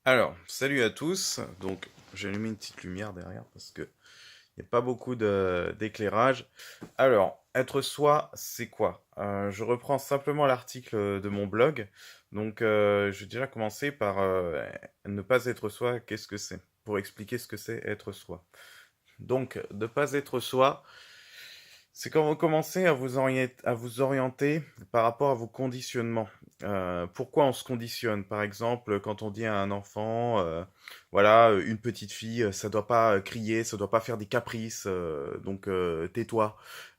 Alors, salut à tous. Donc, j'ai allumé une petite lumière derrière parce que il n'y a pas beaucoup d'éclairage. Alors, être soi, c'est quoi? Je reprends simplement l'article de mon blog. Donc, je vais déjà commencer par ne pas être soi. Qu'est-ce que c'est? Pour expliquer ce que c'est être soi. Donc, ne pas être soi, c'est quand vous commencez à vous orienter par rapport à vos conditionnements. Pourquoi on se conditionne? Par exemple, quand on dit à un enfant, voilà, une petite fille, ça doit pas crier, ça doit pas faire des caprices, donc tais-toi.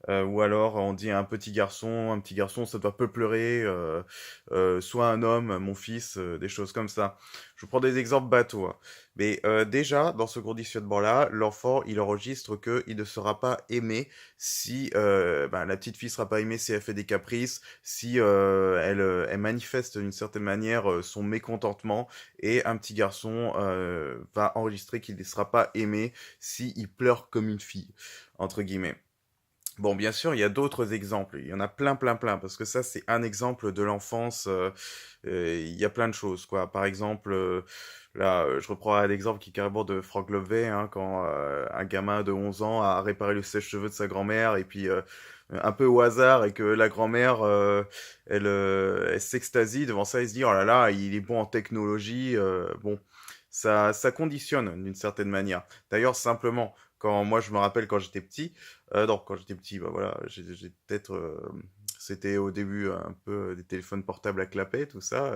Ou alors on dit à un petit garçon, ça doit peu pleurer, soit un homme, mon fils, des choses comme ça. Je vous prends des exemples bateaux, hein. Mais déjà, dans ce conditionnement-là, l'enfant, il enregistre qu'il ne sera pas aimé si ben, la petite fille sera pas aimée si elle fait des caprices, si elle manifeste d'une certaine manière son mécontentement, et un petit garçon va enregistrer qu'il ne sera pas aimé si il pleure comme une fille, entre guillemets. Bon, bien sûr, il y a d'autres exemples. Il y en a plein, plein, plein, parce que ça, c'est un exemple de l'enfance. Il y a plein de choses, quoi. Par exemple, là, je reprends un exemple qui est carrément de Frank Lovey, hein, quand un gamin de 11 ans a réparé le sèche-cheveux de sa grand-mère, et puis un peu au hasard, et que la grand-mère, elle s'extasie devant ça, et se dit, oh là là, il est bon en technologie. Bon, ça conditionne d'une certaine manière. D'ailleurs, simplement, quand moi, je me rappelle quand j'étais petit, non, quand j'étais petit, bah voilà, j'ai peut-être. C'était au début un peu des téléphones portables à clapet, tout ça,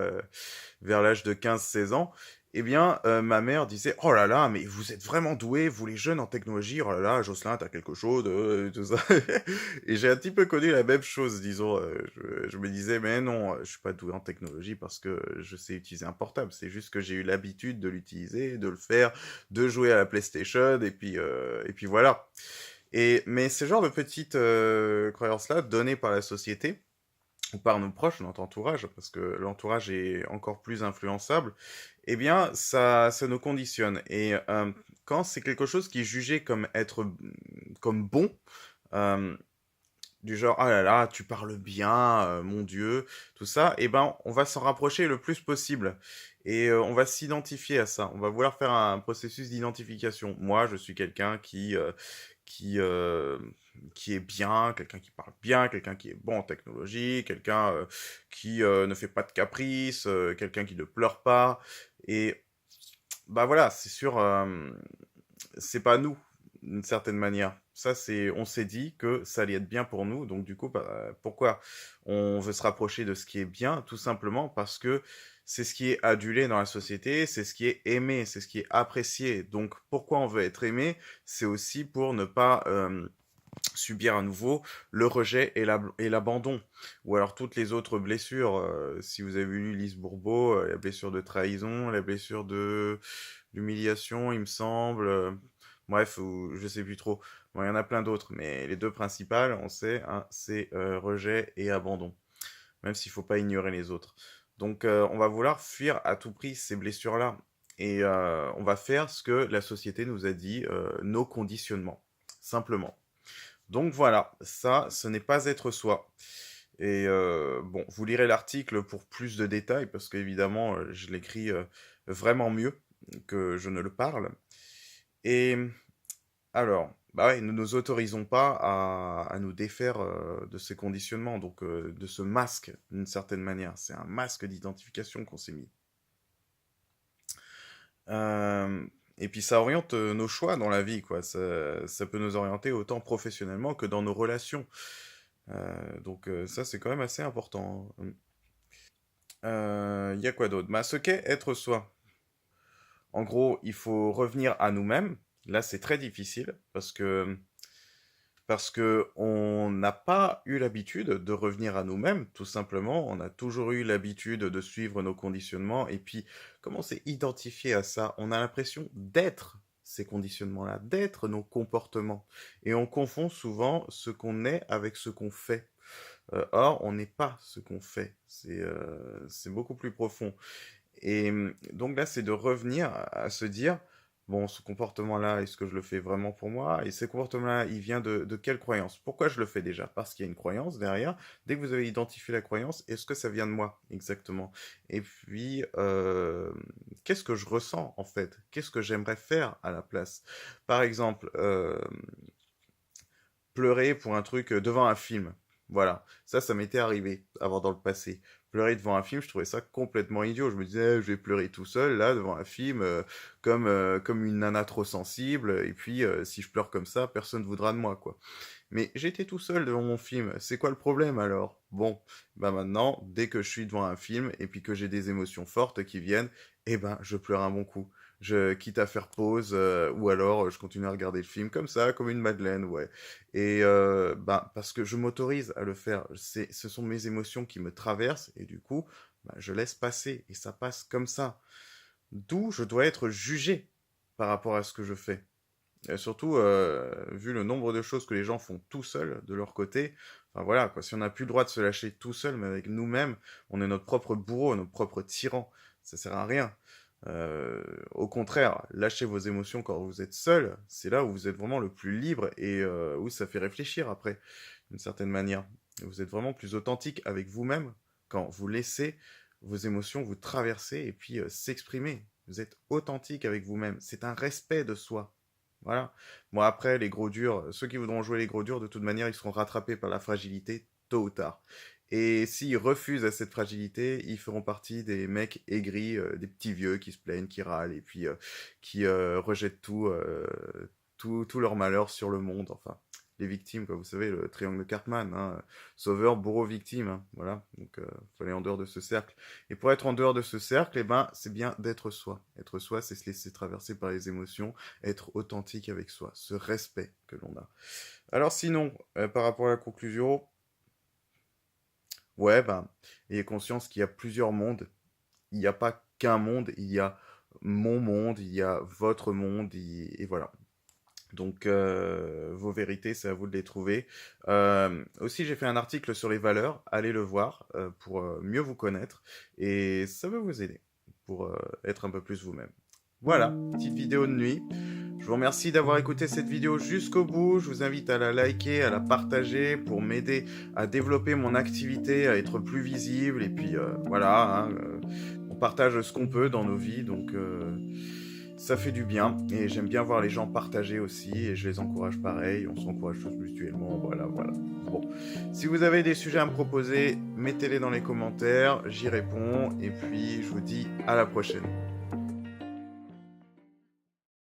vers l'âge de 15 16 ans. Eh bien, ma mère disait: oh là là, mais vous êtes vraiment doués, vous les jeunes en technologie, oh là là, Jocelyn, t'as quelque chose, tout ça. Et j'ai un petit peu connu la même chose, disons. Je me disais, mais non, je suis pas doué en technologie parce que je sais utiliser un portable. C'est juste que j'ai eu l'habitude de l'utiliser, de le faire, de jouer à la PlayStation, et puis voilà. Mais ce genre de petites croyances-là, données par la société, ou par nos proches, notre entourage, parce que l'entourage est encore plus influençable, eh bien, ça nous conditionne. Et quand c'est quelque chose qui est jugé comme être comme bon, euh, du genre ah là là, tu parles bien, mon Dieu, tout ça, eh ben, on va s'en rapprocher le plus possible. Et on va s'identifier à ça. On va vouloir faire un processus d'identification. Moi, je suis quelqu'un qui, euh, qui est bien, quelqu'un qui parle bien, quelqu'un qui est bon en technologie, quelqu'un qui ne fait pas de caprices, quelqu'un qui ne pleure pas. Et bah voilà, c'est sûr, c'est pas nous, d'une certaine manière. Ça, c'est, on s'est dit que ça allait être bien pour nous, donc du coup, bah, pourquoi on veut se rapprocher de ce qui est bien? Tout simplement parce que c'est ce qui est adulé dans la société, c'est ce qui est aimé, c'est ce qui est apprécié. Donc, pourquoi on veut être aimé? C'est aussi pour ne pas subir à nouveau le rejet et l'abandon. Ou alors toutes les autres blessures. Si vous avez vu Lise Bourbeau, la blessure de trahison, la blessure de l'humiliation, il me semble. Bref, ou, je sais plus trop. Bon, il y en a plein d'autres, mais les deux principales, on sait, hein, c'est rejet et abandon. Même s'il faut pas ignorer les autres. Donc, on va vouloir fuir à tout prix ces blessures-là. Et on va faire ce que la société nous a dit, nos conditionnements. Simplement. Donc voilà, ça, ce n'est pas être soi. Et bon, vous lirez l'article pour plus de détails, parce qu'évidemment, je l'écris vraiment mieux que je ne le parle. Et alors, bah ouais, nous ne nous autorisons pas à nous défaire de ces conditionnements, donc de ce masque, d'une certaine manière. C'est un masque d'identification qu'on s'est mis. Euh, et puis ça oriente nos choix dans la vie, quoi. Ça peut nous orienter autant professionnellement que dans nos relations. Donc ça, c'est quand même assez important. Il y a quoi d'autre? Bah, ce qu'est être soi. En gros, il faut revenir à nous-mêmes. Là, c'est très difficile parce que on n'a pas eu l'habitude de revenir à nous-mêmes, tout simplement. On a toujours eu l'habitude de suivre nos conditionnements. Et puis, comment c'est identifié à ça? On a l'impression d'être ces conditionnements-là, d'être nos comportements. Et on confond souvent ce qu'on est avec ce qu'on fait. Or, on n'est pas ce qu'on fait. C'est beaucoup plus profond. Et donc là, c'est de revenir à se dire, bon, ce comportement-là, est-ce que je le fais vraiment pour moi? Et ce comportement-là, il vient de quelle croyance? Pourquoi je le fais déjà? Parce qu'il y a une croyance derrière. Dès que vous avez identifié la croyance, est-ce que ça vient de moi? Exactement. Et puis, qu'est-ce que je ressens en fait? Qu'est-ce que j'aimerais faire à la place? Par exemple, pleurer pour un truc devant un film. Voilà, ça m'était arrivé avant dans le passé. Pleurer devant un film, je trouvais ça complètement idiot. Je me disais, je vais pleurer tout seul là devant un film, comme une nana trop sensible. Et puis, si je pleure comme ça, personne ne voudra de moi, quoi. Mais j'étais tout seul devant mon film. C'est quoi le problème alors? Bon, bah maintenant, dès que je suis devant un film et puis que j'ai des émotions fortes qui viennent, eh ben, je pleure un bon coup. Je quitte à faire pause ou alors je continue à regarder le film comme ça, comme une madeleine, ouais. Et bah, parce que je m'autorise à le faire. Ce sont mes émotions qui me traversent et du coup, bah, je laisse passer et ça passe comme ça. D'où je dois être jugé par rapport à ce que je fais. Et surtout, vu le nombre de choses que les gens font tout seuls de leur côté, enfin voilà, quoi, si on n'a plus le droit de se lâcher tout seul, mais avec nous-mêmes, on est notre propre bourreau, notre propre tyran. Ça sert à rien. Au contraire, lâchez vos émotions quand vous êtes seul, c'est là où vous êtes vraiment le plus libre et où ça fait réfléchir après, d'une certaine manière. Vous êtes vraiment plus authentique avec vous-même quand vous laissez vos émotions vous traverser et puis s'exprimer. Vous êtes authentique avec vous-même. C'est un respect de soi. Voilà. Bon, après, les gros durs, ceux qui voudront jouer les gros durs, de toute manière, ils seront rattrapés par la fragilité tôt ou tard. Et s'ils refusent à cette fragilité, ils feront partie des mecs aigris, des petits vieux qui se plaignent, qui râlent et puis qui rejettent tout leur malheur sur le monde. Enfin, les victimes, quoi. Vous savez, le triangle de Cartman, hein. Sauveur, bourreau, victime. Hein. Voilà. Donc, faut aller en dehors de ce cercle. Et pour être en dehors de ce cercle, eh ben, c'est bien d'être soi. Être soi, c'est se laisser traverser par les émotions, être authentique avec soi, ce respect que l'on a. Alors sinon, par rapport à la conclusion, ouais, ben, ayez conscience qu'il y a plusieurs mondes. Il n'y a pas qu'un monde, il y a mon monde, il y a votre monde, et voilà. Donc, vos vérités, c'est à vous de les trouver. Aussi, j'ai fait un article sur les valeurs, allez le voir pour mieux vous connaître, et ça va vous aider pour être un peu plus vous-même. Voilà, petite vidéo de nuit. Je vous remercie d'avoir écouté cette vidéo jusqu'au bout. Je vous invite à la liker, à la partager pour m'aider à développer mon activité, à être plus visible. Et puis voilà, hein, on partage ce qu'on peut dans nos vies, donc ça fait du bien. Et j'aime bien voir les gens partager aussi, et je les encourage pareil. On s'encourage tous mutuellement. Voilà, voilà. Bon, si vous avez des sujets à me proposer, mettez-les dans les commentaires, j'y réponds. Et puis je vous dis à la prochaine.